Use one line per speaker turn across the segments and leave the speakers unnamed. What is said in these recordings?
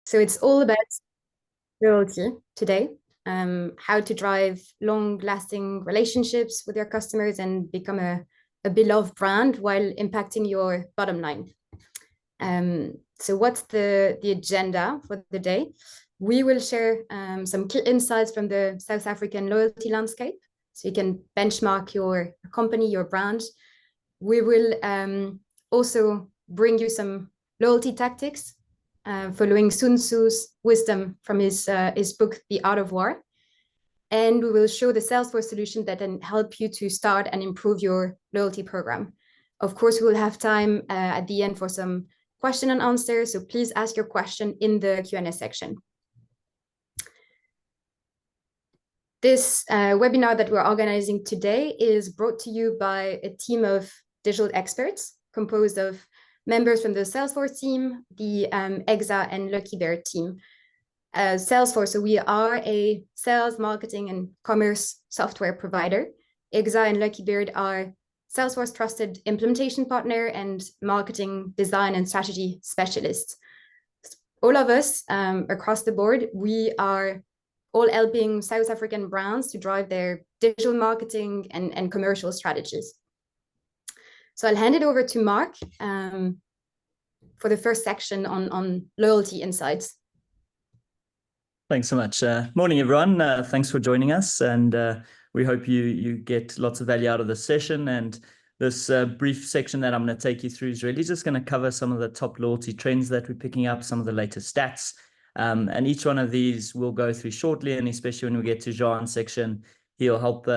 So it's all about loyalty today, how to drive long-lasting relationships with your customers and become a beloved brand while impacting your bottom line. So what's the agenda for the day? We will share some key insights from the South African loyalty landscape, so you can benchmark your company, your brand. We will also bring you some loyalty tactics, following Sun Tzu's wisdom from his book, The Art of War. And we will show the Salesforce solution that can help you to start and improve your loyalty program. Of course, we will have time at the end for some question and answer, so please ask your question in the Q&A section. This webinar that we're organizing today is brought to you by a team of digital experts composed of members from the Salesforce team, the EXAH and Lucky Bear team. Salesforce, so we are a sales, marketing, and commerce software provider. EXAH and Lucky Beard are Salesforce trusted implementation partner and marketing, design, and strategy specialists. All of us across the board, we are all helping South African brands to drive their digital marketing and commercial strategies. So I'll hand it over to Mark for the first section on loyalty insights.
Thanks so much. Morning, everyone. Thanks for joining us. And we hope you get lots of value out of this session. And this brief section that I'm going to take you through is really just going to cover some of the top loyalty trends that we're picking up, some of the latest stats. And each one of these we'll go through shortly. And especially when we get to Jean's section, he'll help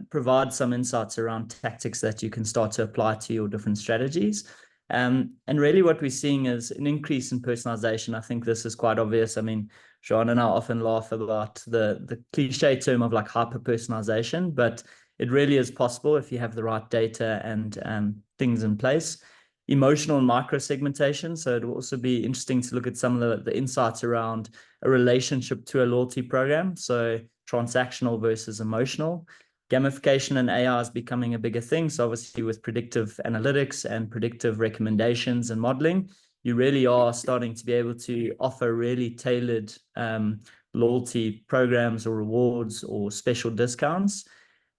provide some insights around tactics that you can start to apply to your different strategies. And really what we're seeing is an increase in personalization. I think this is quite obvious. I mean, Jean and I often laugh about the cliche term of like hyper-personalization, but it really is possible if you have the right data and things in place. Emotional and micro-segmentation. So it will also be interesting to look at some of the insights around a relationship to a loyalty program. So transactional versus emotional. Gamification and AI is becoming a bigger thing. So obviously with predictive analytics and predictive recommendations and modeling, you really are starting to be able to offer really tailored loyalty programs or rewards or special discounts.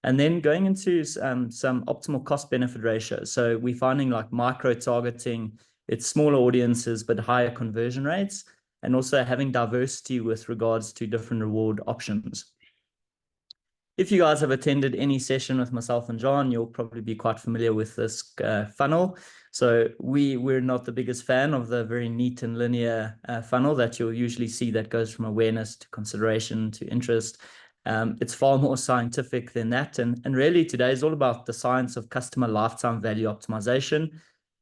And then going into some optimal cost benefit ratios. So we're finding like micro targeting, it's smaller audiences, but higher conversion rates, and also having diversity with regards to different reward options. If you guys have attended any session with myself and John, you'll probably be quite familiar with this funnel. So we're not the biggest fan of the very neat and linear funnel that you'll usually see that goes from awareness to consideration to interest. It's far more scientific than that. And really today is all about the science of customer lifetime value optimization,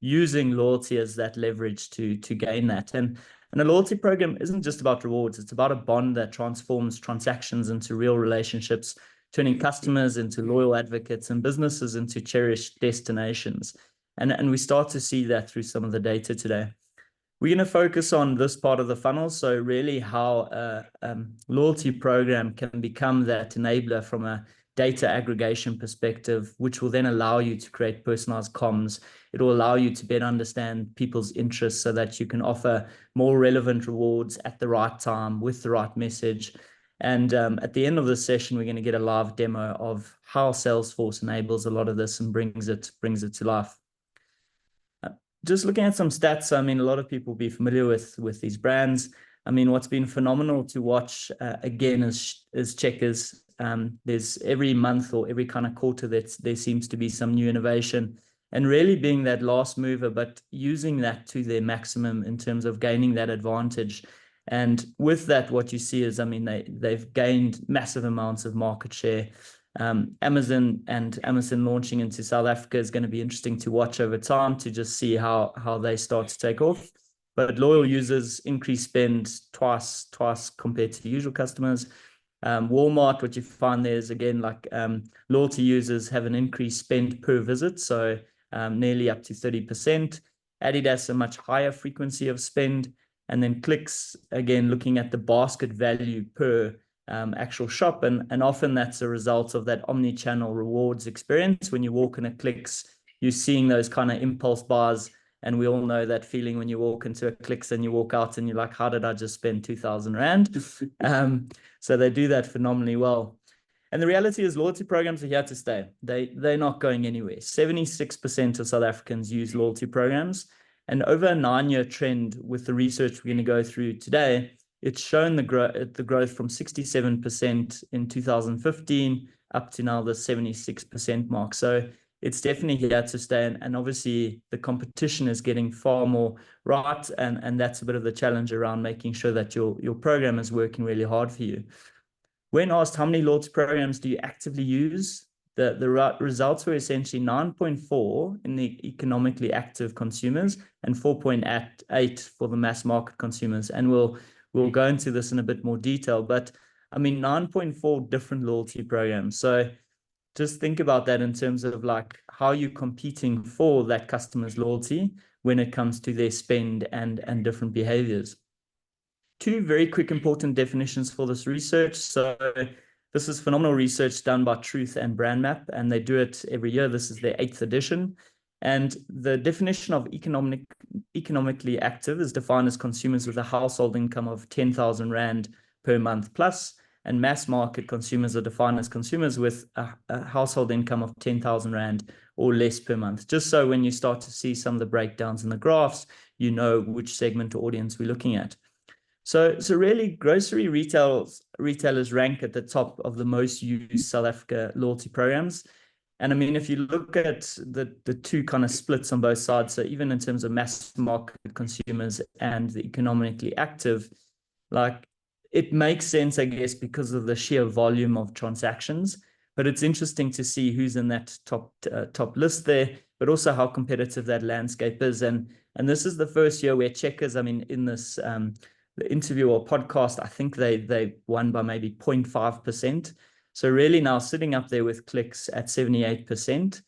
using loyalty as that leverage to gain that. And a loyalty program isn't just about rewards. It's about a bond that transforms transactions into real relationships, turning customers into loyal advocates and businesses into cherished destinations. And we start to see that through some of the data today. We're going to focus on this part of the funnel. So really how a loyalty program can become that enabler from a data aggregation perspective, which will then allow you to create personalized comms. It will allow you to better understand people's interests so that you can offer more relevant rewards at the right time with the right message. And at the end of this session, we're going to get a live demo of how Salesforce enables a lot of this and brings it to life. Just looking at some stats, I mean, a lot of people will be familiar with these brands. I mean, what's been phenomenal to watch, again, is Checkers. There's every month or every kind of quarter that there seems to be some new innovation, and really being that last mover, but using that to their maximum in terms of gaining that advantage. And with that, what you see is, I mean, they've gained massive amounts of market share. Amazon launching into South Africa is going to be interesting to watch over time to just see how they start to take off. But loyal users increase spend twice compared to usual customers. Walmart, what you find there is, again, like loyalty users have an increased spend per visit, so nearly up to 30%. Adidas, a much higher frequency of spend. And then clicks, again, looking at the basket value per actual shop. And often that's a result of that omni-channel rewards experience. When you walk in a Clicks, you're seeing those kind of impulse buys. And we all know that feeling when you walk into a Clicks and you walk out and you're like, how did I just spend 2,000 Rand? So they do that phenomenally well. And the reality is loyalty programs are here to stay. They're not going anywhere. 76% of South Africans use loyalty programs. And over a 9-year trend with the research we're going to go through today, it's shown the growth from 67% in 2015 up to now the 76% mark. So it's definitely here to stay. And obviously the competition is getting far more right. And that's a bit of the challenge around making sure that your program is working really hard for you. When asked how many loyalty programs do you actively use, the results were essentially 9.4 in the economically active consumers and 4.8 for the mass market consumers. And we'll go into this in a bit more detail, but I mean, 9.4 different loyalty programs. So just think about that in terms of like how you're competing for that customer's loyalty when it comes to their spend and different behaviors. Two very quick important definitions for this research. So this is phenomenal research done by Truth and Brand Map, and they do it every year. This is their 8th edition. And the definition of economically active is defined as consumers with a household income of 10,000 Rand per month plus, and mass market consumers are defined as consumers with a household income of 10,000 Rand or less per month. Just so when you start to see some of the breakdowns in the graphs, you know which segment or audience we're looking at. So really, grocery retailers rank at the top of the most used South Africa loyalty programs. And I mean, if you look at the two kind of splits on both sides, so even in terms of mass market consumers and the economically active, like it makes sense, I guess, because of the sheer volume of transactions. But it's interesting to see who's in that top list there, but also how competitive that landscape is. And this is the first year where Checkers, I mean, in this the interview or podcast, I think they won by maybe 0.5%. So really now sitting up there with Clicks at 78%.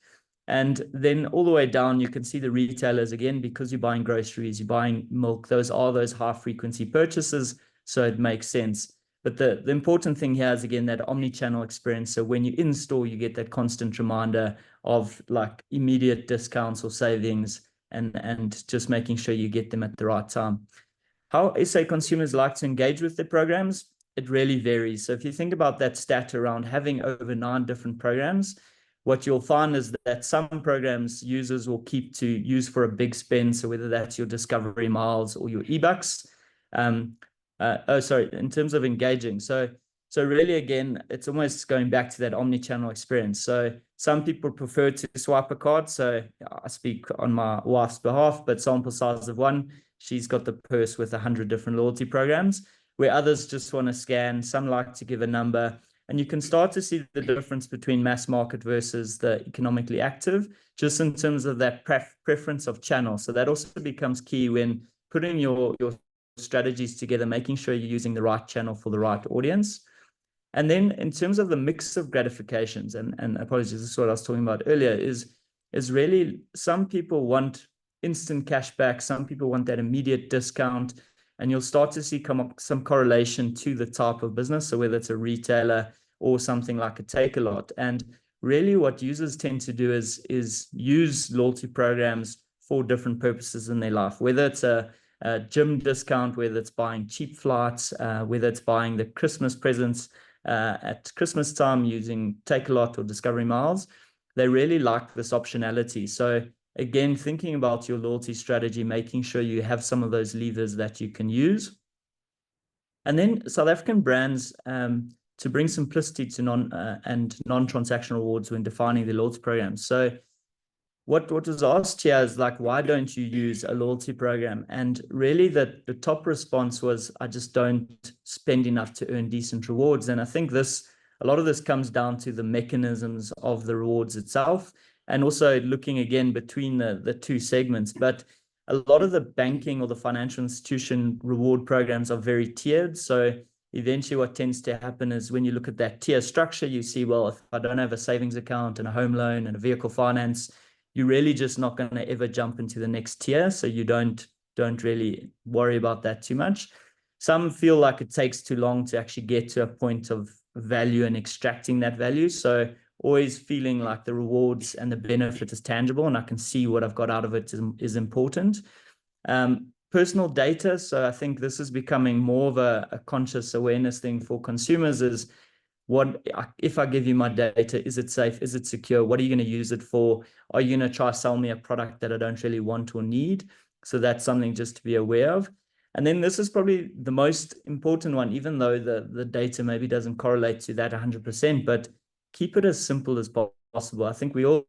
And then all the way down, you can see the retailers again, because you're buying groceries, you're buying milk. Those are those high frequency purchases. So it makes sense. But the important thing here is, again, that omni-channel experience. So when you're in store, you get that constant reminder of like immediate discounts or savings and just making sure you get them at the right time. How SA consumers like to engage with their programs, it really varies. So if you think about that stat around having over 9 different programs, what you'll find is that some programs users will keep to use for a big spend. So whether that's your Discovery Miles or your eBucks. In terms of engaging. So really, again, it's almost going back to that omni-channel experience. So some people prefer to swipe a card. So I speak on my wife's behalf, but sample size of one, she's got the purse with 100 different loyalty programs, where others just want to scan. Some like to give a number. And you can start to see the difference between mass market versus the economically active, just in terms of that preference of channel. So that also becomes key when putting your strategies together, making sure you're using the right channel for the right audience. And then in terms of the mix of gratifications, and apologies, this is what I was talking about earlier, is really some people want instant cash back, some people want that immediate discount, and you'll start to see come up some correlation to the type of business. So whether it's a retailer or something like a Take-A-Lot. And really what users tend to do is use loyalty programs for different purposes in their life, whether it's a gym discount, whether it's buying cheap flights, whether it's buying the Christmas presents at Christmas time using Take-A-Lot or Discovery Miles. They really like this optionality. So again, thinking about your loyalty strategy, making sure you have some of those levers that you can use. And then South African brands, to bring simplicity to non-transactional rewards when defining the loyalty programs. So what was asked here is like, why don't you use a loyalty program? And really the top response was, I just don't spend enough to earn decent rewards. And I think a lot of this comes down to the mechanisms of the rewards itself, and also looking again between the two segments. But a lot of the banking or the financial institution reward programs are very tiered. So eventually what tends to happen is when you look at that tier structure, you see, well, if I don't have a savings account and a home loan and a vehicle finance, you're really just not going to ever jump into the next tier. So you don't really worry about that too much. Some feel like it takes too long to actually get to a point of value and extracting that value. So always feeling like the rewards and the benefit is tangible and I can see what I've got out of it is important. Personal data. So I think this is becoming more of a conscious awareness thing for consumers is if I give you my data, is it safe? Is it secure? What are you going to use it for? Are you going to try to sell me a product that I don't really want or need? So that's something just to be aware of. And then this is probably the most important one, even though the data maybe doesn't correlate to that 100%, but keep it as simple as possible. I think we all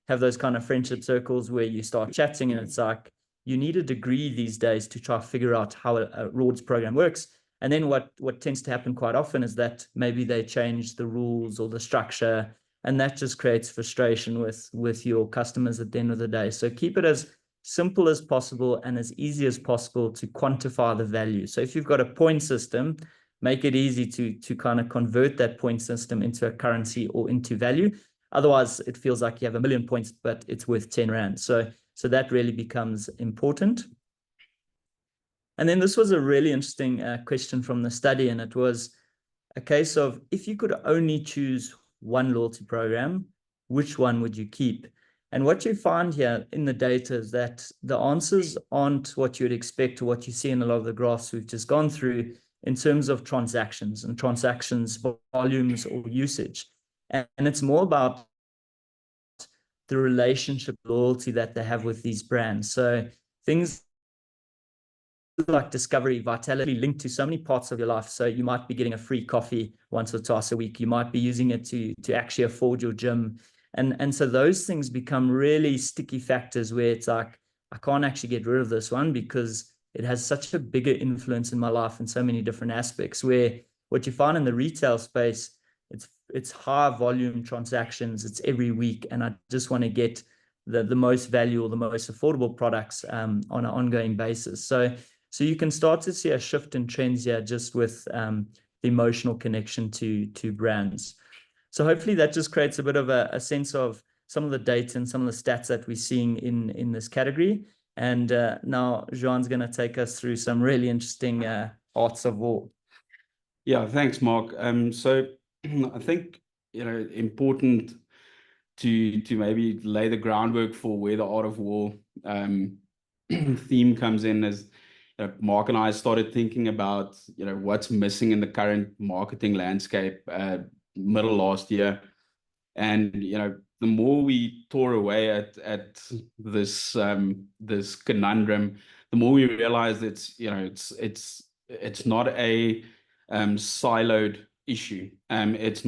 have those kind of friendship circles where you start chatting and it's like, you need a degree these days to try to figure out how a rewards program works. And then what tends to happen quite often is that maybe they change the rules or the structure, and that just creates frustration with your customers at the end of the day. So keep it as simple as possible and as easy as possible to quantify the value. So if you've got a point system, make it easy to kind of convert that point system into a currency or into value. Otherwise, it feels like you have 1 million points, but it's worth 10 Rand. So that really becomes important. And then this was a really interesting question from the study, and it was a case of if you could only choose one loyalty program, which one would you keep? And what you find here in the data is that the answers aren't what you'd expect or what you see in a lot of the graphs we've just gone through in terms of transactions and transactions volumes or usage. And it's more about the relationship loyalty that they have with these brands. So things like discovery, vitality linked to so many parts of your life. So you might be getting a free coffee once or twice a week. You might be using it to actually afford your gym. And so those things become really sticky factors where it's like, I can't actually get rid of this one because it has such a bigger influence in my life in so many different aspects, where what you find in the retail space, it's high volume transactions, it's every week, and I just want to get the most value or the most affordable products on an ongoing basis. So you can start to see a shift in trends here just with the emotional connection to brands. So hopefully that just creates a bit of a sense of some of the data and some of the stats that we're seeing in this category. And now Jean's going to take us through some really interesting arts of war.
Yeah, thanks, Mark. So I think, important to maybe lay the groundwork for where the art of war theme comes in as Mark and I started thinking about, what's missing in the current marketing landscape middle last year. And, the more we tore away at this this conundrum, the more we realized it's not a siloed issue. It's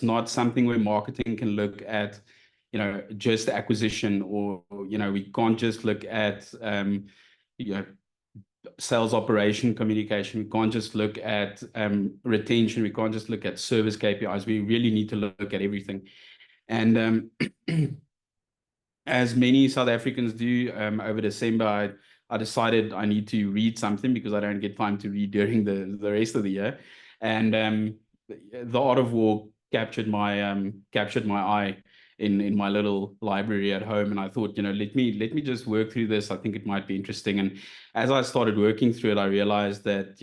not something where marketing can look at, just acquisition or, we can't just look at, sales operation communication. We can't just look at retention. We can't just look at service KPIs. We really need to look at everything. And as many South Africans do, over December, I decided I need to read something because I don't get time to read during the rest of the year. And the Art of War captured my eye in my little library at home, and I thought, let me just work through this. I think it might be interesting. And as I started working through it, I realized that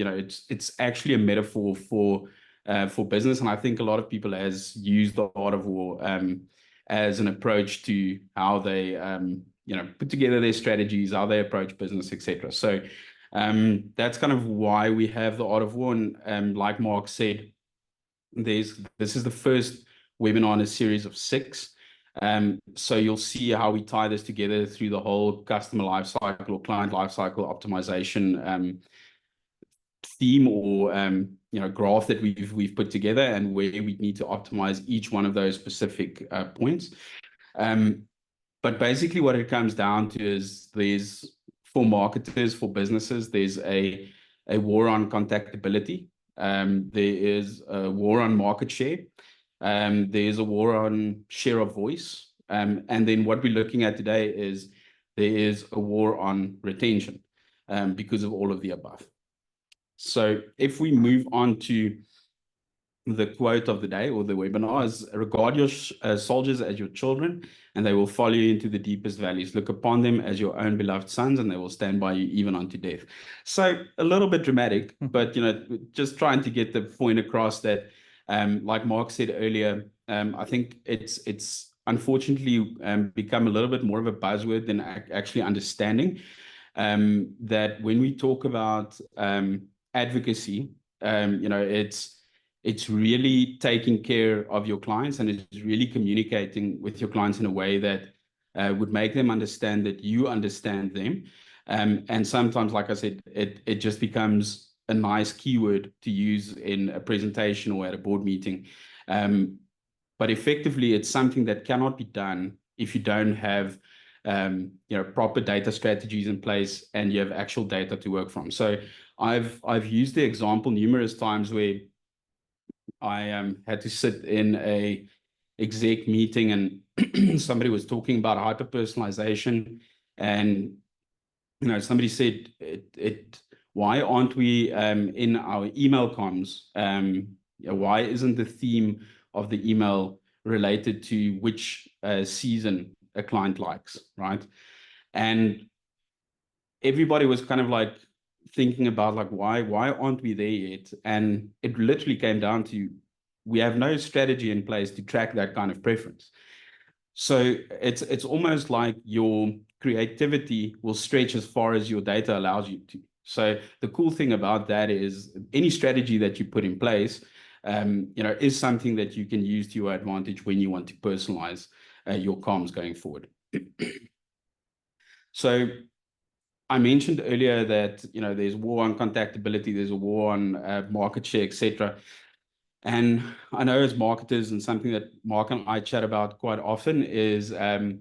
it's actually a metaphor for business, and I think a lot of people has used the Art of War as an approach to how they put together their strategies, how they approach business, etc. So that's kind of why we have the Art of War. And like Mark said, this is the first webinar in a series of 6. So you'll see how we tie this together through the whole customer lifecycle or client lifecycle optimization theme or graph that we've put together, and where we need to optimize each one of those specific points. But basically what it comes down to is for marketers, for businesses, there's a war on contactability. There is a war on market share. There's a war on share of voice. And then what we're looking at today is there is a war on retention because of all of the above. So if we move on to the quote of the day or the webinar is, regard your soldiers as your children, and they will follow you into the deepest valleys. Look upon them as your own beloved sons, and they will stand by you even unto death. So a little bit dramatic, but just trying to get the point across that Like Mark said earlier, I think it's unfortunately become a little bit more of a buzzword than actually understanding that when we talk about advocacy, it's really taking care of your clients, and it's really communicating with your clients in a way that would make them understand that you understand them. And sometimes, like I said, it just becomes a nice keyword to use in a presentation or at a board meeting. But effectively, it's something that cannot be done if you don't have proper data strategies in place and you have actual data to work from. So I've used the example numerous times where I had to sit in a exec meeting and somebody was talking about hyper personalization, and somebody said why aren't we in our email comms? Why isn't the theme of the email related to which season a client likes, right? And everybody was kind of like thinking about like why aren't we there yet? And it literally came down to we have no strategy in place to track that kind of preference. So it's almost like your creativity will stretch as far as your data allows you to. So the cool thing about that is any strategy that you put in place, is something that you can use to your advantage when you want to personalize your comms going forward. So I mentioned earlier that there's war on contactability, there's a war on market share, etc. And I know as marketers, and something that Mark and I chat about quite often is there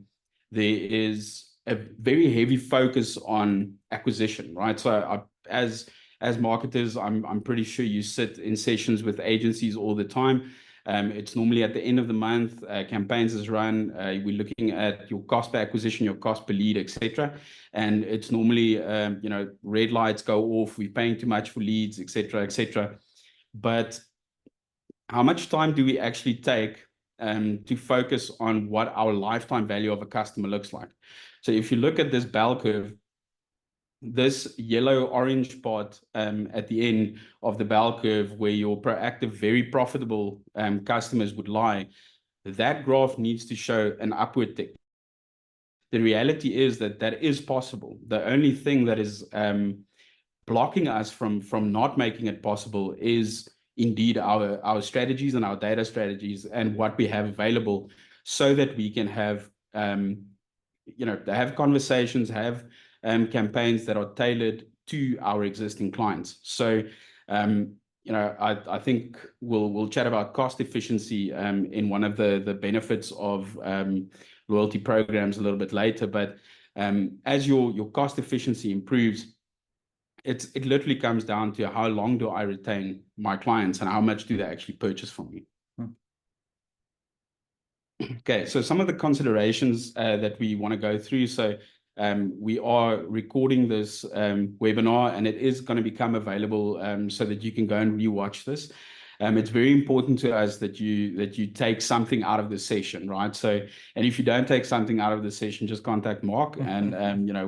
is a very heavy focus on acquisition, right? So as marketers, I'm pretty sure you sit in sessions with agencies all the time. It's normally at the end of the month, campaigns is run. We're looking at your cost per acquisition, your cost per lead, etc. And it's normally red lights go off. We're paying too much for leads, etc., etc. But how much time do we actually take to focus on what our lifetime value of a customer looks like? So if you look at this bell curve, this yellow-orange part at the end of the bell curve where your proactive, very profitable customers would lie, that graph needs to show an upward tick. The reality is that is possible. The only thing that is blocking us from not making it possible is indeed our strategies and our data strategies and what we have available, so that we can have have conversations, have campaigns that are tailored to our existing clients. So I think we'll chat about cost efficiency in one of the benefits of loyalty programs a little bit later. But as your cost efficiency improves, it literally comes down to how long do I retain my clients and how much do they actually purchase from me. Okay, so some of the considerations that we want to go through. So we are recording this webinar, and it is going to become available so that you can go and rewatch this. It's very important to us that you take something out of the session, right? So, and if you don't take something out of the session, just contact Mark, and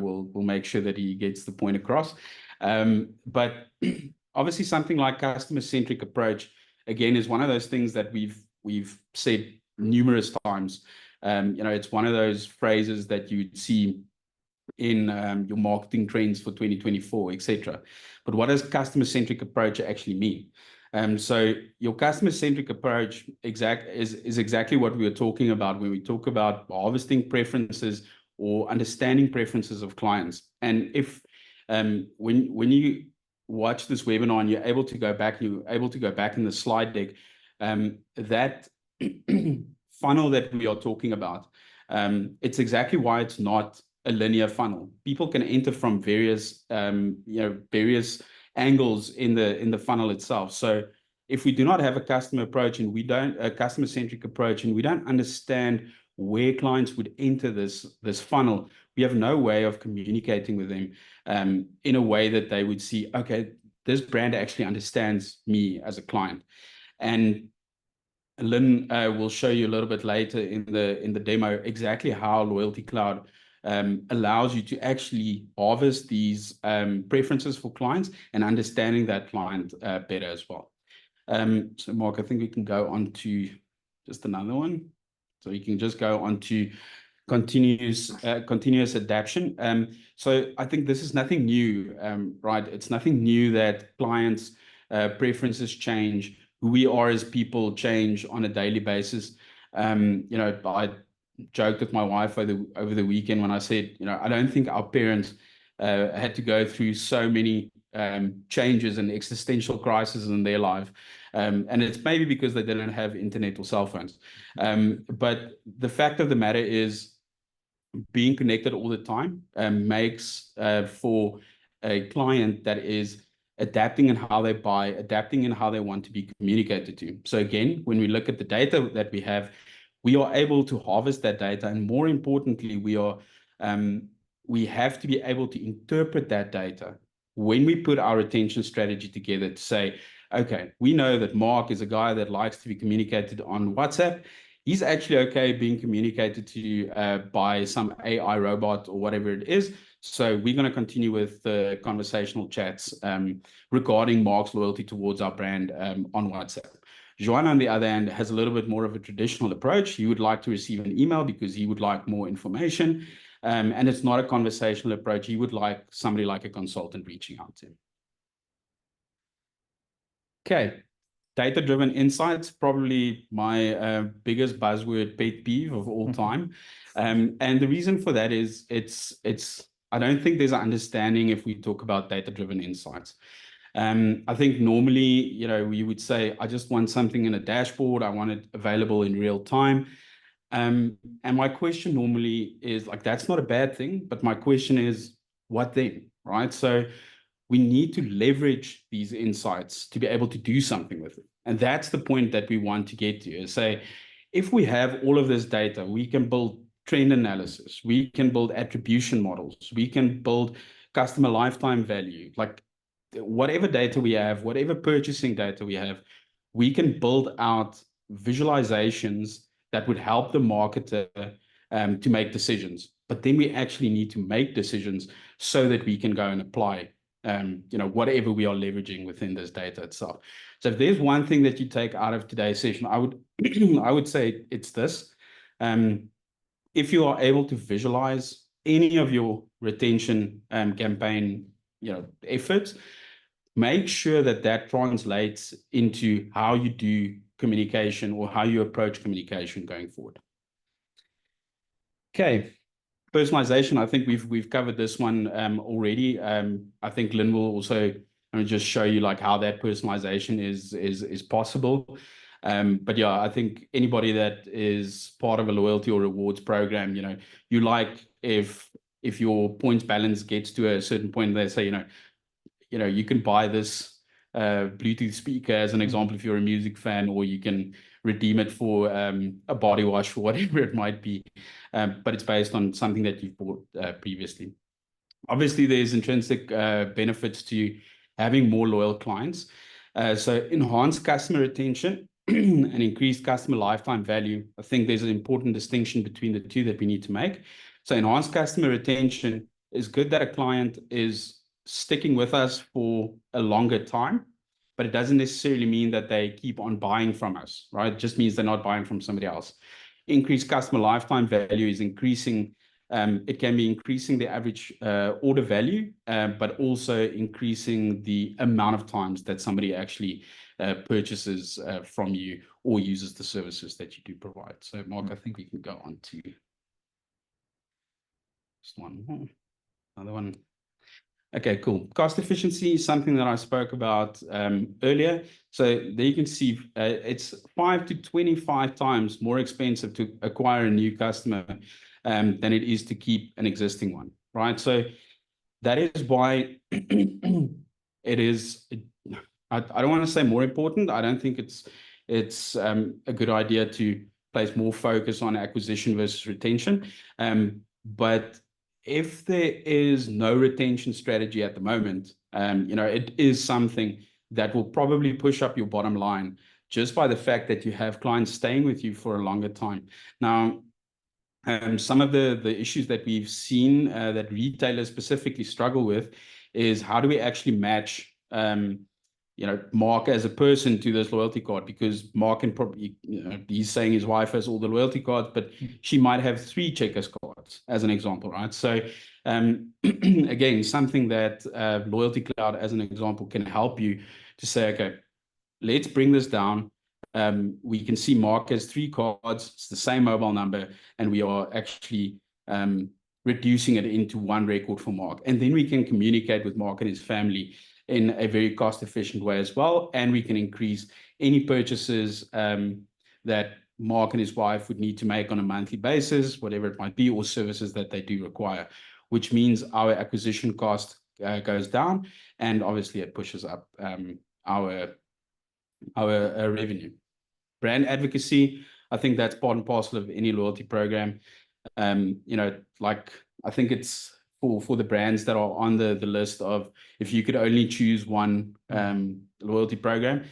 we'll make sure that he gets the point across. But obviously, something like customer-centric approach, again, is one of those things that we've said numerous times. It's one of those phrases that you'd see in your marketing trends for 2024, etc. But what does customer-centric approach actually mean? So your customer-centric approach is exactly what we were talking about when we talk about harvesting preferences or understanding preferences of clients. And if when you watch this webinar and you're able to go back in the slide deck, that funnel that we are talking about, it's exactly why it's not a linear funnel. People can enter from various angles in the funnel itself. So if we do not have a customer approach and a customer-centric approach, and we don't understand where clients would enter this funnel, we have no way of communicating with them in a way that they would see, okay, this brand actually understands me as a client. And Lynn will show you a little bit later in the demo exactly how Loyalty Cloud allows you to actually harvest these preferences for clients and understanding that client better as well. So Mark, I think we can go on to just another one. So you can just go on to continuous adaptation. So I think this is nothing new, right? It's nothing new that clients' preferences change. Who we are as people change on a daily basis. You know, I joked with my wife over the weekend when I said, you know, I don't think our parents had to go through so many changes and existential crises in their life. And it's maybe because they didn't have internet or cell phones. But the fact of the matter is, being connected all the time makes for a client that is adapting in how they buy, adapting in how they want to be communicated to. So again, when we look at the data that we are able to harvest that data, and more importantly, we have to be able to interpret that data when we put our retention strategy together to say, okay, we know that Mark is a guy that likes to be communicated on WhatsApp. He's actually okay being communicated to by some AI robot or whatever it is. So we're going to continue with the conversational chats regarding Mark's loyalty towards our brand on WhatsApp. Joanne, on the other hand, has a little bit more of a traditional approach. He would like to receive an email because he would like more information. And it's not a conversational approach. He would like somebody like a consultant reaching out to him. Okay. Data-driven insights, probably my biggest buzzword pet peeve of all time. And the reason for that is I don't think there's an understanding if we talk about data-driven insights. I think normally, you know, we would say, I just want something in a dashboard. I want it available in real time. And my question normally is like, that's not a bad thing, but my question is, what then, right? So we need to leverage these insights to be able to do something with it. And that's the point that we want to get to, is say, if we have all of this data, we can build trend analysis, we can build attribution models, we can build customer lifetime value, like whatever data we have, whatever purchasing data we have, we can build out visualizations that would help the marketer to make decisions. But then we actually need to make decisions so that we can go and apply you know, whatever we are leveraging within this data itself. So if there's one thing that you take out of today's session, I would I would say it's this. If you are able to visualize any of your retention campaign, you know, efforts, make sure that that translates into how you do communication or how you approach communication going forward. Okay. Personalization, I think we've covered this one already. I think Lynn will also just show you like how that personalization is possible. But yeah, I think anybody that is part of a loyalty or rewards program, you know, you like if your points balance gets to a certain point, they say, you know, you can buy this Bluetooth speaker as an example if you're a music fan, or you can redeem it for a body wash or whatever it might be. But it's based on something that you've bought previously. Obviously, there's intrinsic benefits to having more loyal clients. So enhanced customer retention and increased customer lifetime value. I think there's an important distinction between the two that we need to make. So enhanced customer retention is good that a client is sticking with us for a longer time, but it doesn't necessarily mean that they keep on buying from us, right? It just means they're not buying from somebody else. Increased customer lifetime value is increasing. It can be increasing the average order value, but also increasing the amount of times that somebody actually purchases from you or uses the services that you do provide. So Mark, I think we can go on to just one more, another one. Okay, cool. Cost efficiency is something that I spoke about earlier. So there you can see it's 5 to 25 times more expensive to acquire a new customer than it is to keep an existing one, right? So that is why it is, I don't want to say more important. I don't think it's a good idea to place more focus on acquisition versus retention. But if there is no retention strategy at the moment, you know, it is something that will probably push up your bottom line just by the fact that you have clients staying with you for a longer time. Now, some of the issues that we've seen that retailers specifically struggle with is how do we actually match Mark as a person to this loyalty card, because Mark can probably, he's saying his wife has all the loyalty cards, but she might have 3 Checkers cards as an example, right? So again, something that Loyalty Cloud as an example can help you to say, okay, let's bring this down. We can see Mark has 3 cards, it's the same mobile number, and we are actually reducing it into 1 record for Mark. And then we can communicate with Mark and his family in a very cost-efficient way as well. And we can increase any purchases that Mark and his wife would need to make on a monthly basis, whatever it might be, or services that they do require, which means our acquisition cost goes down, and obviously it pushes up our revenue. Brand advocacy, I think that's part and parcel of any loyalty program. Like, I think it's for the brands that are on the list of, if you could only choose one loyalty program,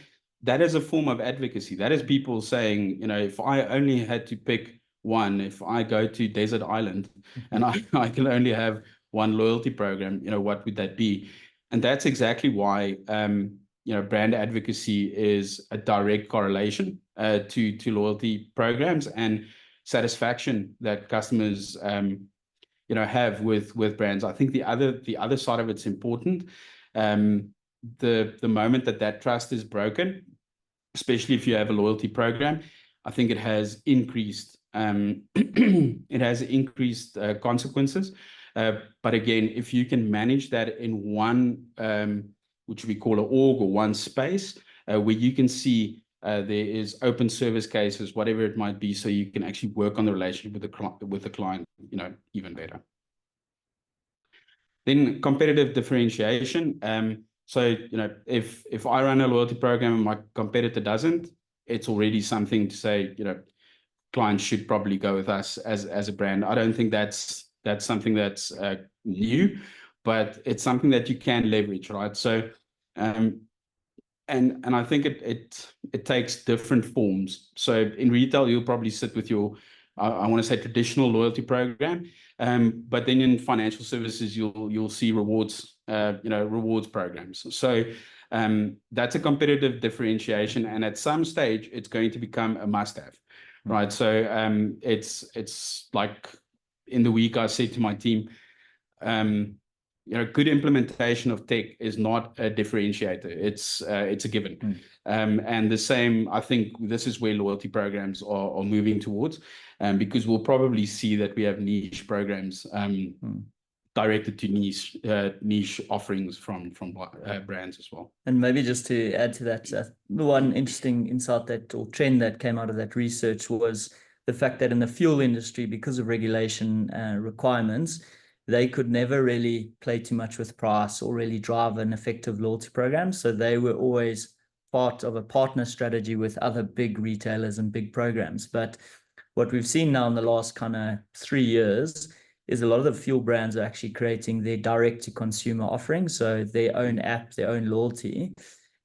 that is a form of advocacy. That is people saying, if I only had to pick one, if I go to Desert Island and I can only have one loyalty program, what would that be? And that's exactly why brand advocacy is a direct correlation to loyalty programs and satisfaction that customers have with brands. I think the other side of it's important. The moment that trust is broken, especially if you have a loyalty program, I think it has increased consequences. But again, if you can manage that in one, which we call an org, or one space, where you can see there is open service cases, whatever it might be, so you can actually work on the relationship with the client, even better. Then competitive differentiation. So, if I run a loyalty program and my competitor doesn't, it's already something to say, clients should probably go with us as a brand. I don't think that's something that's new, but it's something that you can leverage, right? So, and I think it takes different forms. So in retail, you'll probably sit with your, I want to say, traditional loyalty program, but then in financial services, you'll see rewards, rewards programs. So that's a competitive differentiation, and at some stage, it's going to become a must-have, right? So it's like, in the week, I said to my team, good implementation of tech is not a differentiator. It's a given. And the same, I think this is where loyalty programs are moving towards, because we'll probably see that we have niche programs directed to niche offerings from brands as well.
And maybe just to add to that, the one interesting insight or trend that came out of that research was the fact that in the fuel industry, because of regulation requirements, they could never really play too much with price or really drive an effective loyalty program. So they were always part of a partner strategy with other big retailers and big programs. But what we've seen now in the last kind of 3 years is a lot of the fuel brands are actually creating their direct-to-consumer offerings, so their own app, their own loyalty.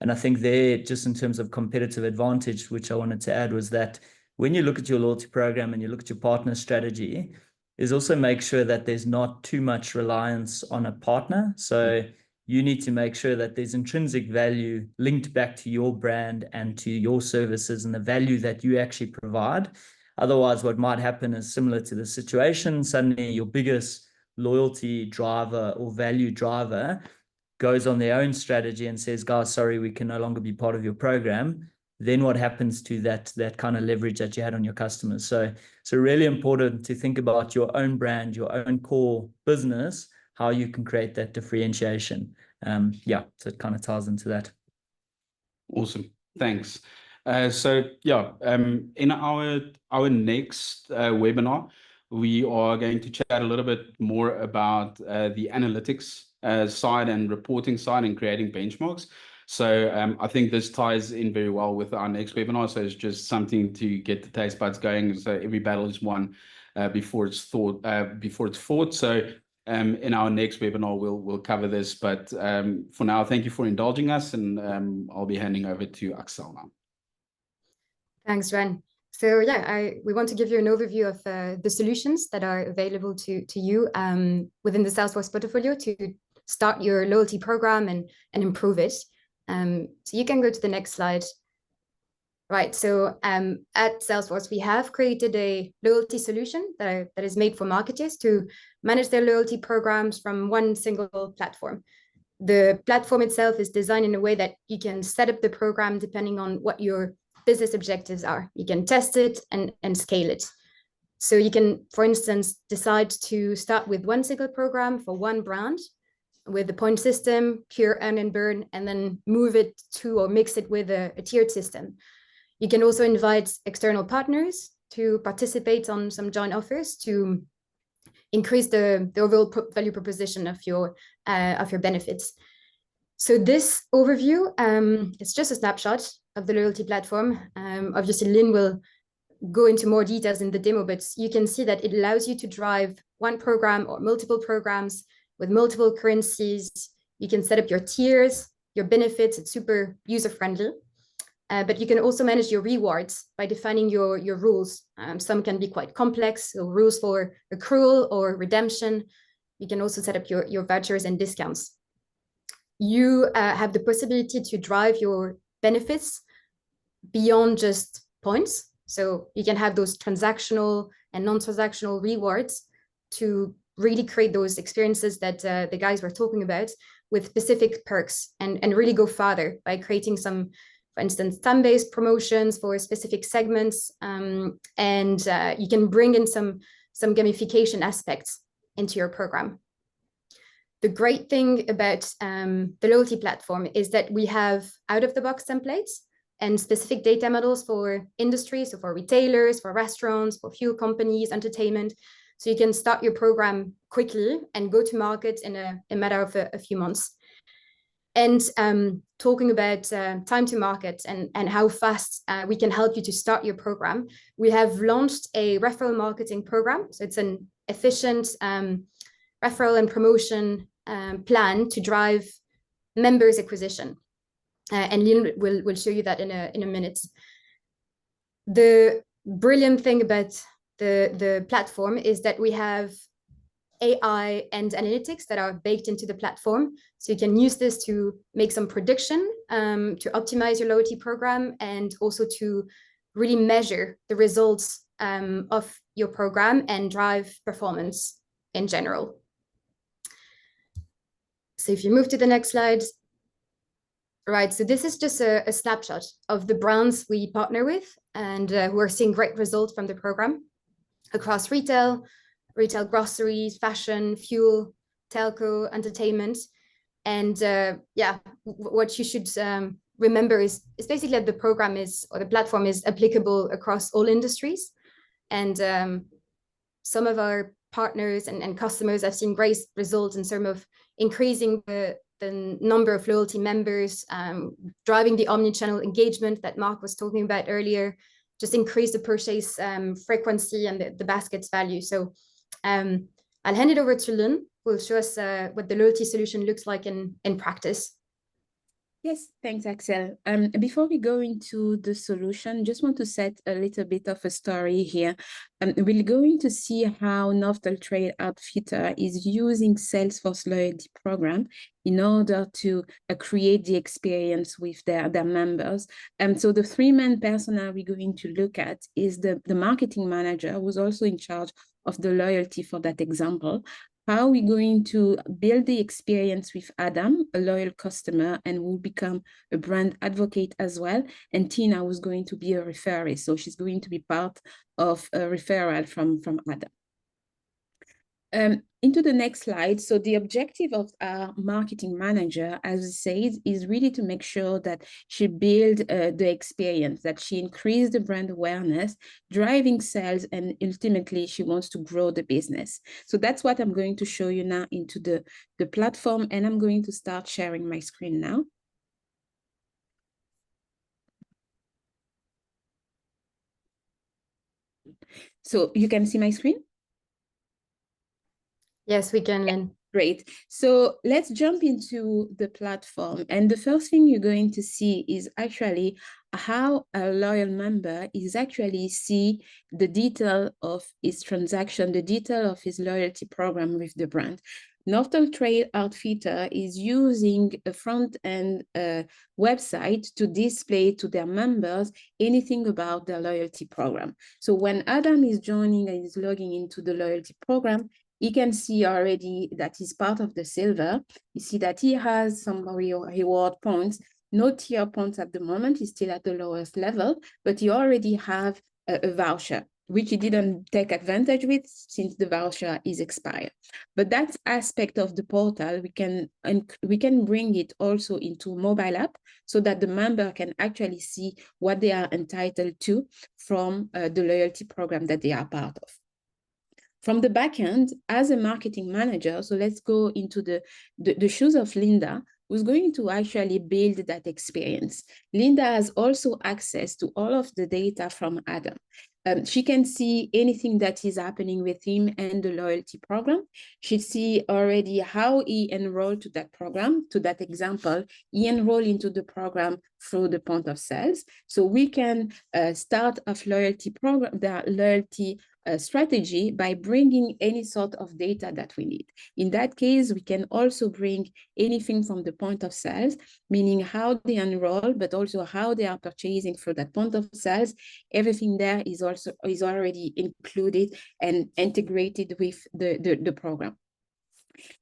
And I think there, just in terms of competitive advantage, which I wanted to add, was that when you look at your loyalty program and you look at your partner strategy, is also make sure that there's not too much reliance on a partner. So you need to make sure that there's intrinsic value linked back to your brand and to your services and the value that you actually provide. Otherwise, what might happen is similar to the situation. Suddenly, your biggest loyalty driver or value driver goes on their own strategy and says, guys, sorry, we can no longer be part of your program. Then what happens to that kind of leverage that you had on your customers? So really important to think about your own brand, your own core business, how you can create that differentiation. So it kind of ties into that.
Awesome. Thanks. In our next webinar, we are going to chat a little bit more about the analytics side and reporting side and creating benchmarks. So I think this ties in very well with our next webinar. So it's just something to get the taste buds going. So every battle is won before it's fought. So in our next webinar, we'll cover this. But for now, thank you for indulging us, and I'll be handing over to Axel now.
Thanks, Ren. So we want to give you an overview of the solutions that are available to you within the Salesforce portfolio to start your loyalty program and improve it. So you can go to the next slide. Right, so at Salesforce, we have created a loyalty solution that is made for marketers to manage their loyalty programs from one single platform. The platform itself is designed in a way that you can set up the program depending on what your business objectives are. You can test it and scale it. So you can, for instance, decide to start with one single program for one brand with the point system, pure earn and burn, and then move it to or mix it with a tiered system. You can also invite external partners to participate on some joint offers to increase the overall value proposition of your benefits. So this overview, it's just a snapshot of the loyalty platform. Obviously, Lynn will go into more details in the demo, but you can see that it allows you to drive one program or multiple programs with multiple currencies. You can set up your tiers, your benefits. It's super user-friendly. But you can also manage your rewards by defining your rules. Some can be quite complex, so rules for accrual or redemption. You can also set up your vouchers and discounts. You have the possibility to drive your benefits beyond just points. So you can have those transactional and non-transactional rewards to really create those experiences that the guys were talking about with specific perks and really go farther by creating some, for instance, time-based promotions for specific segments. And you can bring in some gamification aspects into your program. The great thing about the loyalty platform is that we have out-of-the-box templates and specific data models for industries, so for retailers, for restaurants, for fuel companies, entertainment. So you can start your program quickly and go to market in a matter of a few months. And talking about time to market and how fast we can help you to start your program, we have launched a referral marketing program. So it's an efficient referral and promotion plan to drive members acquisition. And Lynn will show you that in a minute. The brilliant thing about the platform is that we have AI and analytics that are baked into the platform. So you can use this to make some prediction, to optimize your loyalty program, and also to really measure the results of your program and drive performance in general. So if you move to the next slide. Right, so this is just a snapshot of the brands we partner with and who are seeing great results from the program across retail groceries, fashion, fuel, telco, entertainment. And yeah, what you should remember is basically that the program or the platform is applicable across all industries. And some of our partners and customers have seen great results in terms of increasing the number of loyalty members, driving the omni-channel engagement that Mark was talking about earlier, just increase the purchase frequency and the basket's value. So I'll hand it over to Lynn, who will show us what the loyalty solution looks like in practice.
Yes, thanks, Axel. Before we go into the solution, just want to set a little bit of a story here. We're going to see how Northern Trade Outfitter is using Salesforce loyalty program in order to create the experience with their members. So the three main persona we're going to look at is the marketing manager, who's also in charge of the loyalty for that example. How are we going to build the experience with Adam, a loyal customer, and will become a brand advocate as well. And Tina was going to be a referee. So she's going to be part of a referral from Adam. Into the next slide. So the objective of our marketing manager, as it says, is really to make sure that she builds the experience, that she increases the brand awareness, driving sales, and ultimately she wants to grow the business. So that's what I'm going to show you now into the platform, and I'm going to start sharing my screen now. So you can see my screen?
Yes, we can, Lynn.
Great. So let's jump into the platform. And the first thing you're going to see is actually how a loyal member is actually see the detail of his transaction, the detail of his loyalty program with the brand. Northern Trade Outfitter is using a front-end website to display to their members anything about their loyalty program. So when Adam is joining and is logging into the loyalty program, he can see already that he's part of the silver. You see that he has some reward points, no tier points at the moment. He's still at the lowest level, but he already have a voucher, which he didn't take advantage with since the voucher is expired. But that aspect of the portal, we can bring it also into mobile app so that the member can actually see what they are entitled to from the loyalty program that they are part of. From the back end, as a marketing manager, so let's go into the shoes of Linda, who's going to actually build that experience. Linda has also access to all of the data from Adam. She can see anything that is happening with him and the loyalty program. She see already how he enrolled to that program. To that example, he enrolled into the program through the point of sales. So we can start a loyalty program, the loyalty strategy by bringing any sort of data that we need. In that case, we can also bring anything from the point of sales, meaning how they enroll, but also how they are purchasing through that point of sales. Everything there is already included and integrated with the program.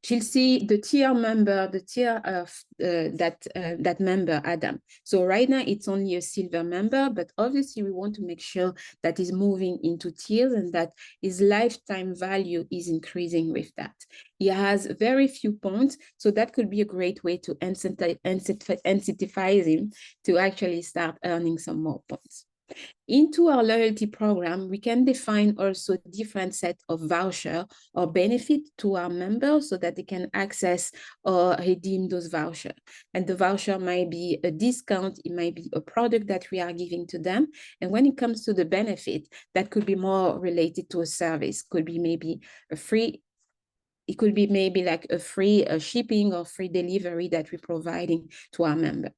She'll see the tier member, the tier of that member, Adam. So right now it's only a silver member, but obviously we want to make sure that is moving into tiers and that his lifetime value is increasing with that. He has very few points, so that could be a great way to incentivize him to actually start earning some more points. Into our loyalty program, we can define also different set of voucher or benefit to our members so that they can access or redeem those vouchers. And the voucher might be a discount, it might be a product that we are giving to them. And when it comes to the benefit, that could be more related to a service, could be maybe a free, it could be maybe like a free shipping or free delivery that we're providing to our members.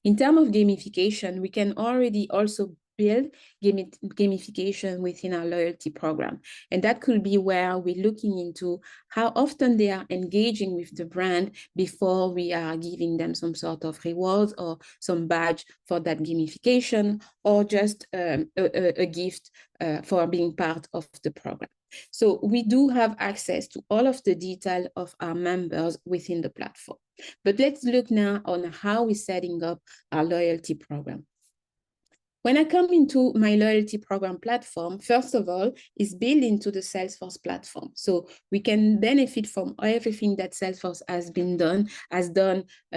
In terms of gamification, we can already also build gamification within our loyalty program. And that could be where we're looking into how often they are engaging with the brand before we are giving them some sort of rewards or some badge for that gamification, or just a gift for being part of the program. So we do have access to all of the detail of our members within the platform. But let's look now on how we're setting up our loyalty program. When I come into my loyalty program platform, first of all, it's built into the Salesforce platform. So we can benefit from everything that Salesforce has done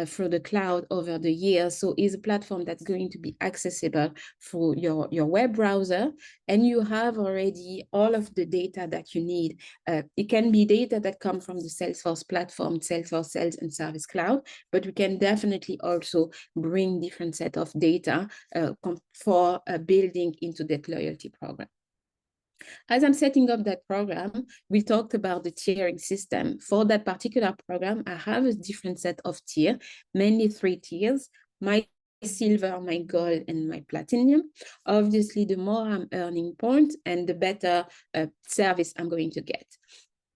through the cloud over the years. So it's a platform that's going to be accessible through your web browser, and you have already all of the data that you need. It can be data that come from the Salesforce platform, Salesforce Sales and Service Cloud, but we can definitely also bring different set of data for building into that loyalty program. As I'm setting up that program, we talked about the tiering system. For that particular program, I have a different set of tiers, mainly 3 tiers: my silver, my gold, and my platinum. Obviously, the more I'm earning points and the better service I'm going to get.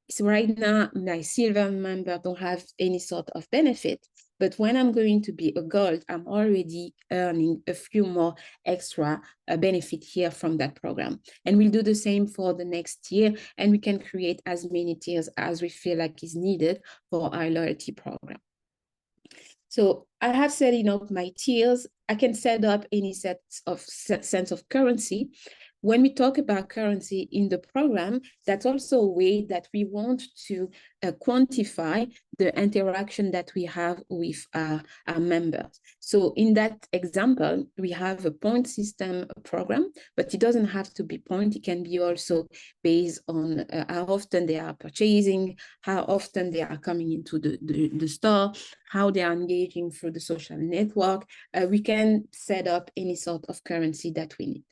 So right now, my silver member don't have any sort of benefit, but when I'm going to be a gold, I'm already earning a few more extra benefit here from that program. And we'll do the same for the next tier, and we can create as many tiers as we feel like is needed for our loyalty program. So I have setting up my tiers. I can set up any sense of currency. When we talk about currency in the program, that's also a way that we want to quantify the interaction that we have with our members. So in that example, we have a point system program, but it doesn't have to be point. It can be also based on how often they are purchasing, how often they are coming into the store, how they are engaging through the social network. We can set up any sort of currency that we need.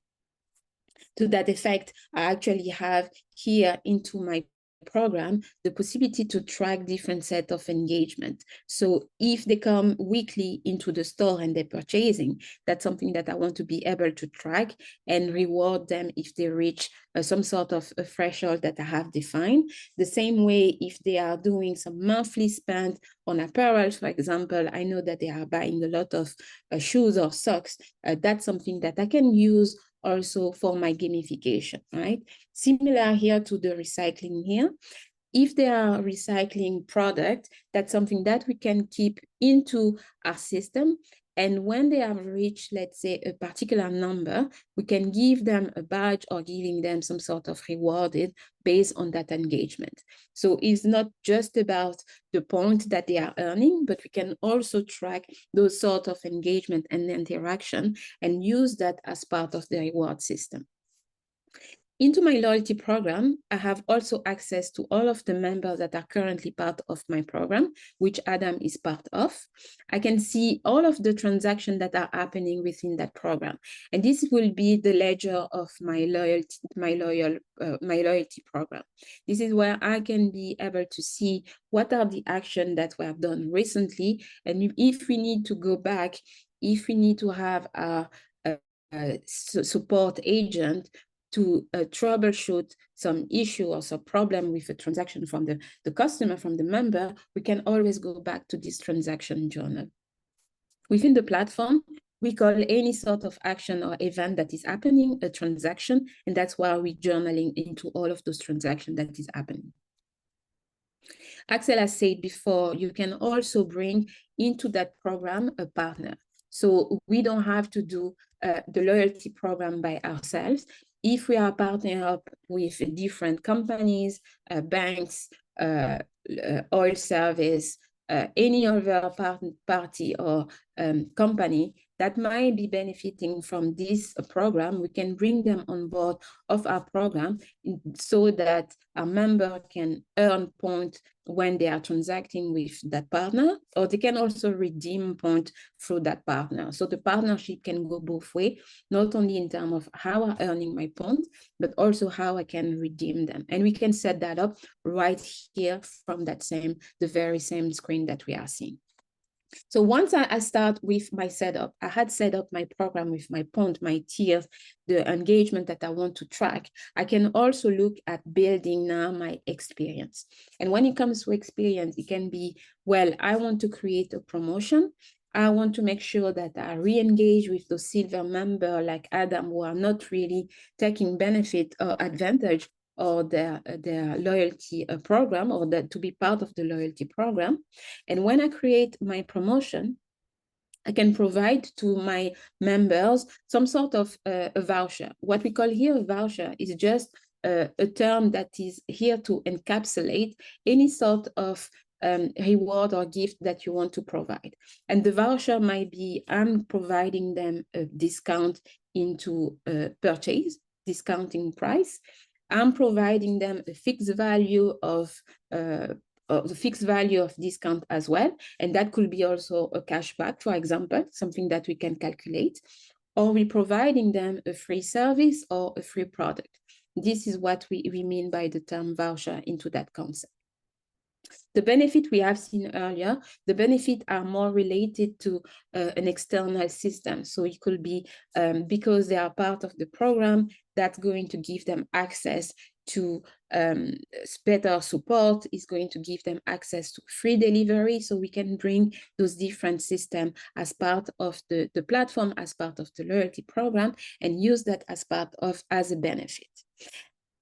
To that effect, I actually have here into my program the possibility to track different set of engagement. So if they come weekly into the store and they're purchasing, that's something that I want to be able to track and reward them if they reach some sort of a threshold that I have defined. The same way, if they are doing some monthly spend on apparel, for example, I know that they are buying a lot of shoes or socks. That's something that I can use also for my gamification, right? Similar here to the recycling here. If they are recycling product, that's something that we can keep into our system. And when they have reached, let's say, a particular number, we can give them a badge or giving them some sort of rewarded based on that engagement. So it's not just about the point that they are earning, but we can also track those sort of engagement and interaction and use that as part of the reward system. Into my loyalty program, I have also access to all of the members that are currently part of my program, which Adam is part of. I can see all of the transactions that are happening within that program. And this will be the ledger of my loyalty program. This is where I can be able to see what are the actions that were done recently. And if we need to go back, if we need to have a support agent to troubleshoot some issue or some problem with a transaction from the customer, from the member, we can always go back to this transaction journal. Within the platform, we call any sort of action or event that is happening a transaction, and that's why we're journaling into all of those transactions that is happening. Axel has said before, you can also bring into that program a partner. So we don't have to do the loyalty program by ourselves. If we are partnering up with different companies, banks, oil service, any other party or company that might be benefiting from this program, we can bring them on board of our program so that our member can earn points when they are transacting with that partner, or they can also redeem points through that partner. So the partnership can go both ways, not only in terms of how I'm earning my points, but also how I can redeem them. And we can set that up right here from that the very same screen that we are seeing. So once I start with my setup, I had set up my program with my point, my tiers, the engagement that I want to track. I can also look at building now my experience. And when it comes to experience, it can be, well, I want to create a promotion. I want to make sure that I re-engage with those silver members like Adam who are not really taking benefit or advantage or their loyalty program, or to be part of the loyalty program. And when I create my promotion, I can provide to my members some sort of a voucher. What we call here a voucher is just a term that is here to encapsulate any sort of reward or gift that you want to provide. And the voucher might be, I'm providing them a discount into purchase, discounting price. I'm providing them a fixed value of the fixed value of discount as well. And that could be also a cashback, for example, something that we can calculate. Or we're providing them a free service or a free product. This is what we mean by the term voucher into that concept. The benefit we have seen earlier, the benefits are more related to an external system. So it could be because they are part of the program, that's going to give them access to better support, is going to give them access to free delivery. So we can bring those different systems as part of the platform, as part of the loyalty program, and use that as a benefit.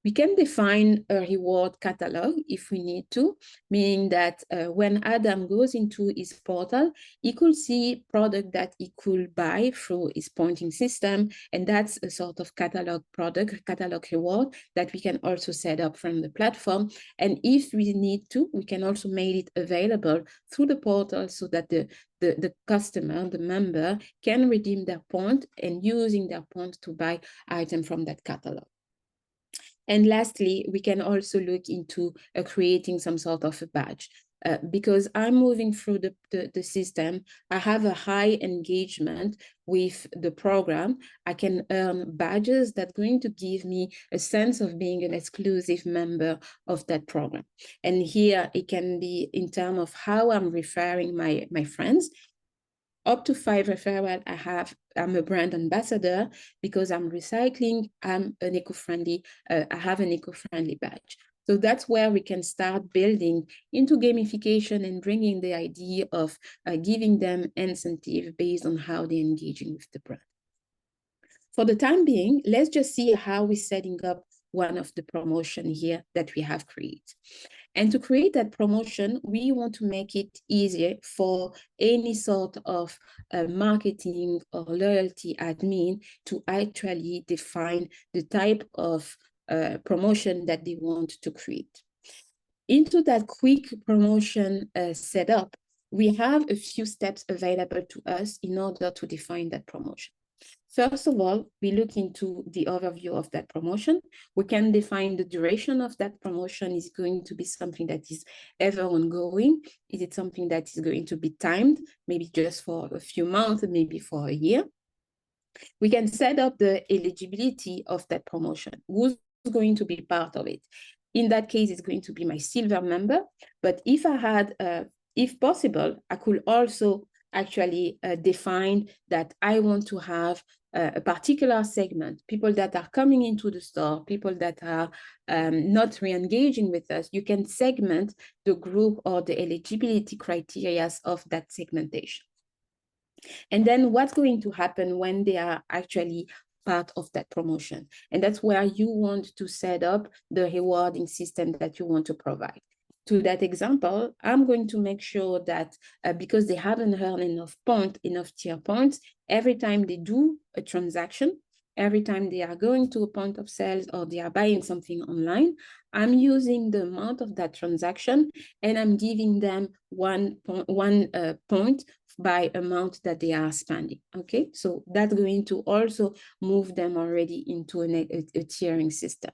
We can define a reward catalog if we need to, meaning that when Adam goes into his portal, he could see product that he could buy through his pointing system, and that's a sort of catalog reward that we can also set up from the platform. And if we need to, we can also make it available through the portal so that the customer, the member, can redeem their point and using their point to buy items from that catalog. And lastly, we can also look into creating some sort of a badge. because I'm moving through the system, I have a high engagement with the program. I can earn badges that are going to give me a sense of being an exclusive member of that program. And here it can be in terms of how I'm referring my friends. Up to 5 referrals I'm a brand ambassador because I'm recycling, I'm an eco-friendly, I have an eco-friendly badge. So that's where we can start building into gamification and bringing the idea of giving them incentive based on how they're engaging with the brand. For the time being, let's just see how we're setting up one of the promotion here that we have created. And to create that promotion, we want to make it easier for any sort of marketing or loyalty admin to actually define the type of promotion that they want to create. Into that quick promotion setup, we have a few steps available to us in order to define that promotion. First of all, we look into the overview of that promotion. We can define the duration of that promotion. Is going to be something that is ever ongoing? Is it something that is going to be timed, maybe just for a few months, maybe for a year? We can set up the eligibility of that promotion. Who's going to be part of it? In that case, it's going to be my silver member. But if I had, if possible, I could also actually define that I want to have a particular segment, people that are coming into the store, people that are not re-engaging with us. You can segment the group or the eligibility criteria of that segmentation. And then what's going to happen when they are actually part of that promotion? And that's where you want to set up the rewarding system that you want to provide. To that example, I'm going to make sure that because they haven't earned enough tier points, every time they do a transaction, every time they are going to a point of sales or they are buying something online, I'm using the amount of that transaction and I'm giving them one point by amount that they are spending. Okay, so that's going to also move them already into a tiering system.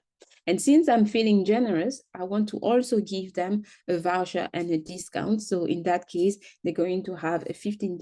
And since I'm feeling generous, I want to also give them a voucher and a discount. So in that case, they're going to have a 50%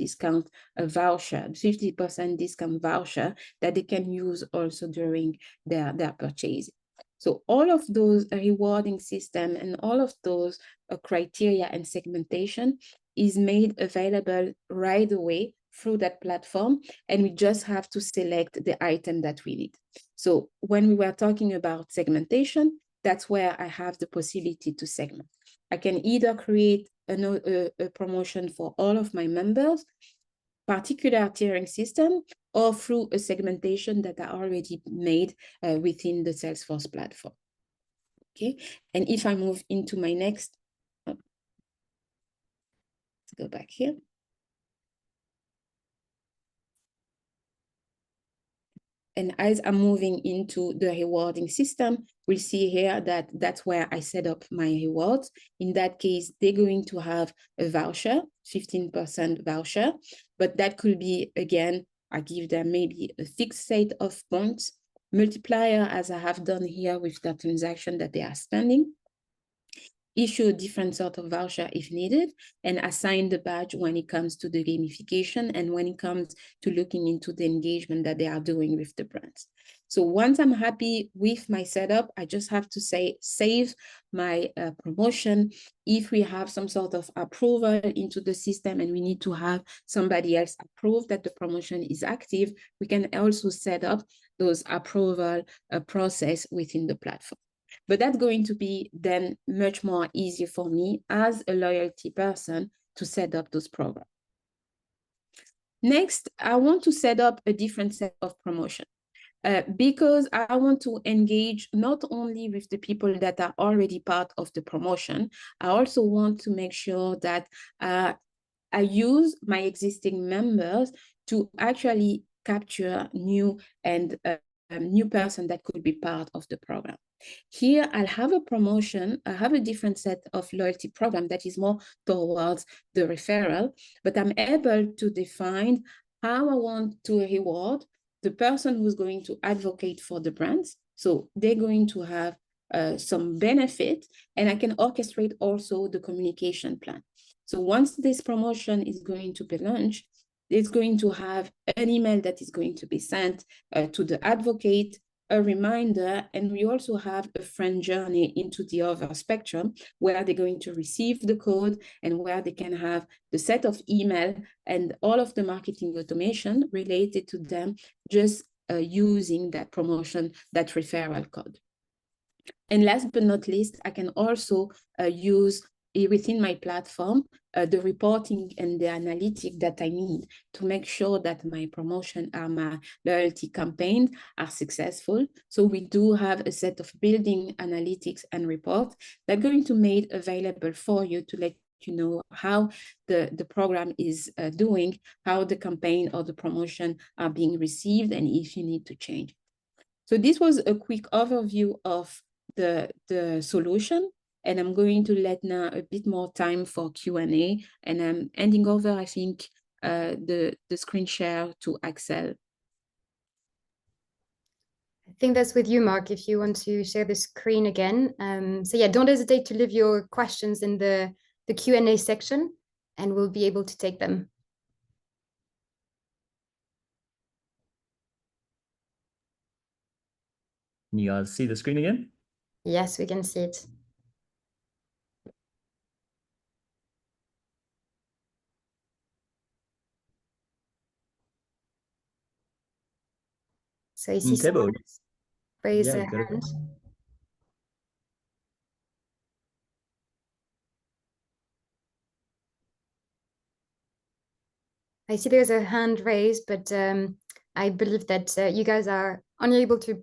discount voucher that they can use also during their purchase. So all of those rewarding system and all of those criteria and segmentation is made available right away through that platform, and we just have to select the item that we need. So when we were talking about segmentation, that's where I have the possibility to segment. I can either create a promotion for all of my members, particular tiering system, or through a segmentation that I already made within the Salesforce platform. Okay, and if I move into my next, let's go back here. And as I'm moving into the rewarding system, we'll see here that that's where I set up my rewards. In that case, they're going to have a voucher, 15% voucher, but that could be, again, I give them maybe a fixed set of points, multiplier as I have done here with the transaction that they are spending, issue a different sort of voucher if needed, and assign the badge when it comes to the gamification and when it comes to looking into the engagement that they are doing with the brands. So once I'm happy with my setup, I just have to say save my promotion. If we have some sort of approval into the system and we need to have somebody else approve that the promotion is active, we can also set up those approval process within the platform. But that's going to be then much more easier for me as a loyalty person to set up those programs. Next, I want to set up a different set of promotion because I want to engage not only with the people that are already part of the promotion, I also want to make sure that I use my existing members to actually capture new and new person that could be part of the program. Here, I'll have a promotion. I have a different set of loyalty program that is more towards the referral, but I'm able to define how I want to reward the person who's going to advocate for the brands. So they're going to have some benefit, and I can orchestrate also the communication plan. So once this promotion is going to be launched, it's going to have an email that is going to be sent to the advocate, a reminder, and we also have a friend journey into the other spectrum where they're going to receive the code and where they can have the set of email and all of the marketing automation related to them, just using that promotion, that referral code. And last but not least, I can also use within my platform the reporting and the analytic that I need to make sure that my promotion and my loyalty campaigns are successful. So we do have a set of building analytics and reports that are going to be made available for you to let you know how the program is doing, how the campaign or the promotion are being received, and if you need to change. So this was a quick overview of the solution, and I'm going to let now a bit more time for Q&A, and I'm handing over, I think, the screen share to Axel.
I think that's with you, Mark, if you want to share the screen again. So yeah, don't hesitate to leave your questions in the Q&A section, and we'll be able to take them.
Can you guys see the screen again?
Yes, we can see it. So you see someone raise their hand. I see there's a hand raised, but I believe that you guys are unable to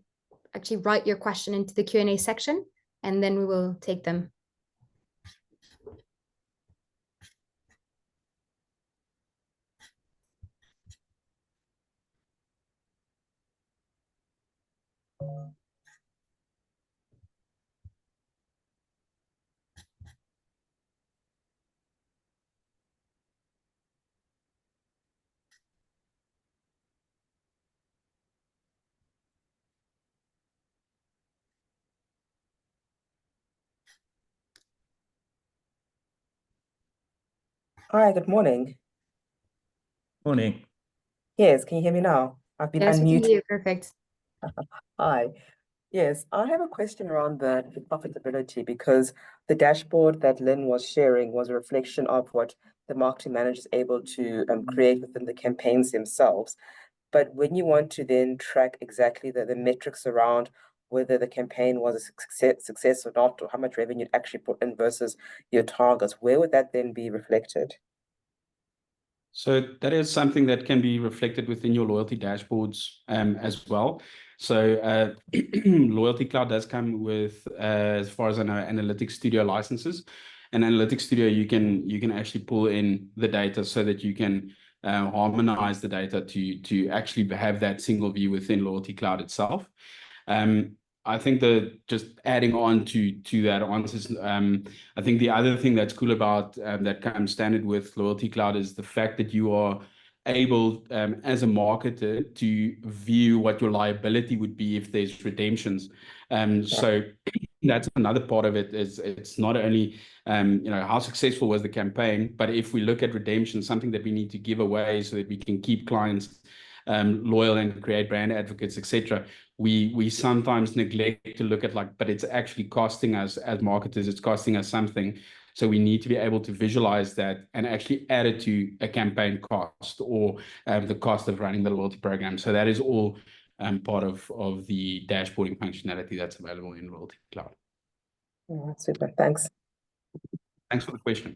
actually write your question into the Q&A section, and then we will take them.
Hi, good morning.
Morning.
Yes, can you hear me now? I've been
Yes, we can
unmuted.
hear you. Perfect.
Hi. Yes, I have a question around the profitability, because the dashboard that Lynn was sharing was a reflection of what the marketing manager is able to create within the campaigns themselves. But when you want to then track exactly the metrics around whether the campaign was a success or not, or how much revenue it actually put in versus your targets, where would that then be reflected?
So that is something that can be reflected within your loyalty dashboards as well. So Loyalty Cloud does come with, as far as I know, Analytics Studio licenses. And Analytics Studio, you can actually pull in the data so that you can harmonize the data to actually have that single view within Loyalty Cloud itself. I think just adding on to that answers, I think the other thing that's cool about that comes standard with Loyalty Cloud is the fact that you are able, as a marketer, to view what your liability would be if there's redemptions. So that's another part of it. Is it's not only how successful was the campaign, but if we look at redemption, something that we need to give away so that we can keep clients loyal and create brand advocates, etc. We sometimes neglect to look at but it's actually costing us as marketers, it's costing us something. So we need to be able to visualize that and actually add it to a campaign cost or the cost of running the loyalty program. So that is all part of the dashboarding functionality that's available in Loyalty Cloud.
Yeah, super, thanks.
Thanks for the question.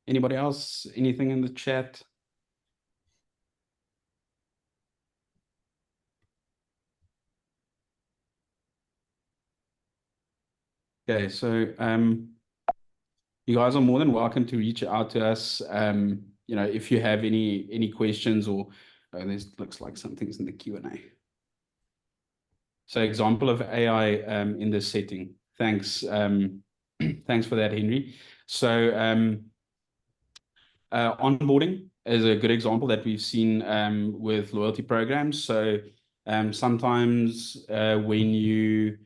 Anybody else? Anything in the chat? Okay, so you guys are more than welcome to reach out to us. If you have any questions, or this looks like something's in the Q&A. So example of AI in this setting. Thanks. Thanks for that, Henry. So onboarding. is a good example that we've seen with loyalty programs. So sometimes when you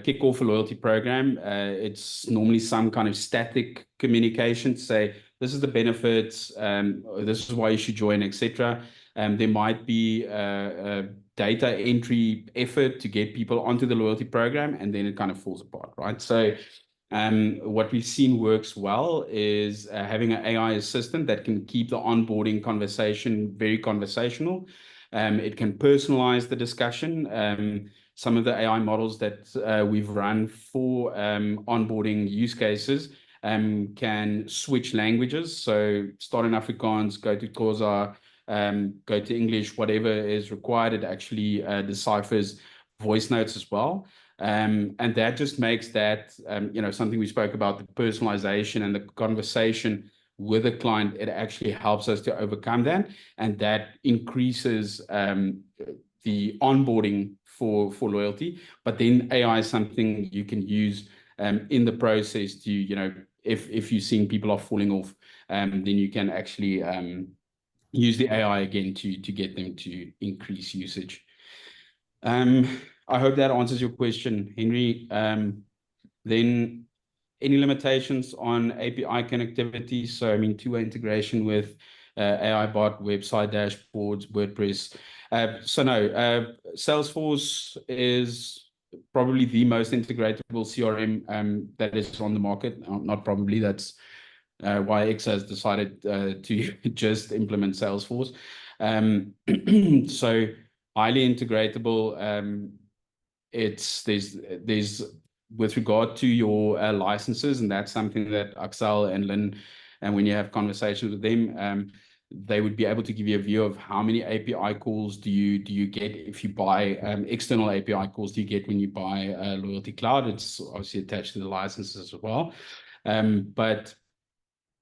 kick off a loyalty program, it's normally some kind of static communication to say, this is the benefits, this is why you should join, etc. There might be a data entry effort to get people onto the loyalty program, and then it kind of falls apart, right? So what we've seen works well is having an AI assistant that can keep the onboarding conversation very conversational. It can personalize the discussion. Some of the AI models that we've run for onboarding use cases can switch languages. So start in Afrikaans, go to Xhosa, go to English, whatever is required. It actually deciphers voice notes as well. And that just makes that, something we spoke about, the personalization and the conversation with a client. It actually helps us to overcome that. And that increases the onboarding for loyalty. But then AI is something you can use in the process to, if you're seeing people are falling off, then you can actually use the AI again to get them to increase usage. I hope that answers your question, Henry. Then any limitations on API connectivity? So, I mean, two-way integration with AI bot, website dashboards, WordPress. So no, Salesforce is probably the most integratable CRM that is on the market. Not probably, that's why EXAH has decided to just implement Salesforce. So highly integratable. There's with regard to your licenses, and that's something that Axel and Lynn, and when you have conversations with them, they would be able to give you a view of how many API calls do you get if you buy external API calls do you get when you buy Loyalty Cloud. It's obviously attached to the licenses as well. But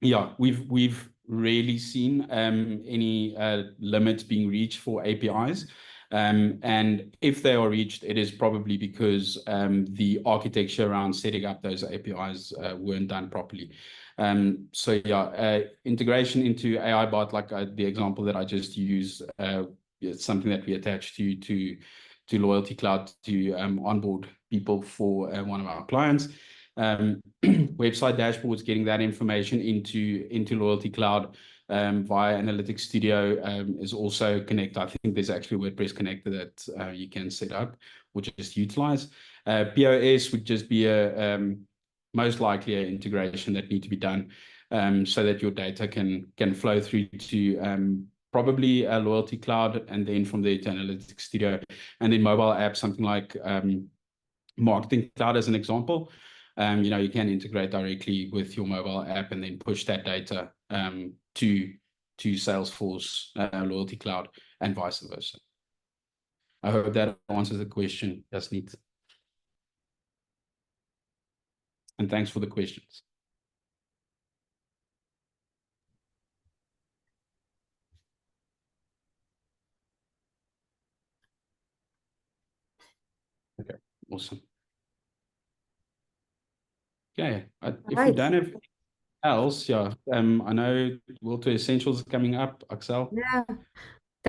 yeah, we've rarely seen any limits being reached for APIs. And if they are reached, it is probably because the architecture around setting up those APIs weren't done properly. So yeah, integration into AI bot, like the example that I just used, it's something that we attach to Loyalty Cloud to onboard people for one of our clients. Website dashboards, getting that information into Loyalty Cloud via Analytics Studio is also connected. I think there's actually a WordPress connector that you can set up or just utilize. POS would just be most likely an integration that need to be done so that your data can flow through to probably a Loyalty Cloud, and then from there to Analytics Studio, and then mobile apps, something like Marketing Cloud as an example. You can integrate directly with your mobile app and then push that data to Salesforce Loyalty Cloud and vice versa. I hope that answers the question, Jasneet. And thanks for the questions. Okay, awesome. Okay, if you don't have anything else, yeah, I know Will to Essentials is coming up, Axel.
Yeah,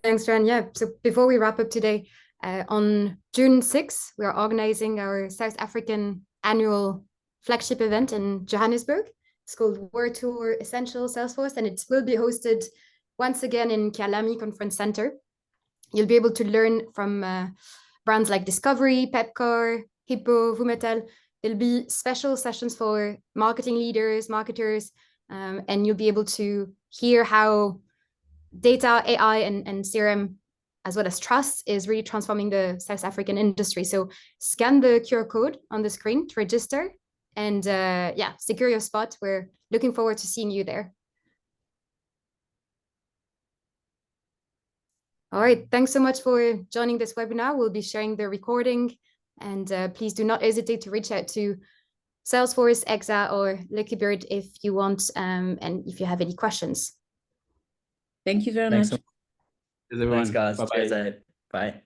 thanks, Jan. Yeah, so before we wrap up today, on June 6th, we are organizing our South African annual flagship event in Johannesburg. It's called World Tour Essential Salesforce, and it will be hosted once again in Kyalami Conference Center. You'll be able to learn from brands like Discovery, Pepcar, Hippo, Vumetel. There'll be special sessions for marketing leaders, marketers, and you'll be able to hear how data, AI, and CRM, as well as trust, is really transforming the South African industry. So scan the QR code on the screen to register, and yeah, secure your spot. We're looking forward to seeing you there. All right, thanks so much for joining this webinar. We'll be sharing the recording, and please do not hesitate to reach out to Salesforce, EXAH, or Lucky Beard if you want, and if you have any questions.
Thank you very much.
Thanks, guys. Bye-bye. Bye.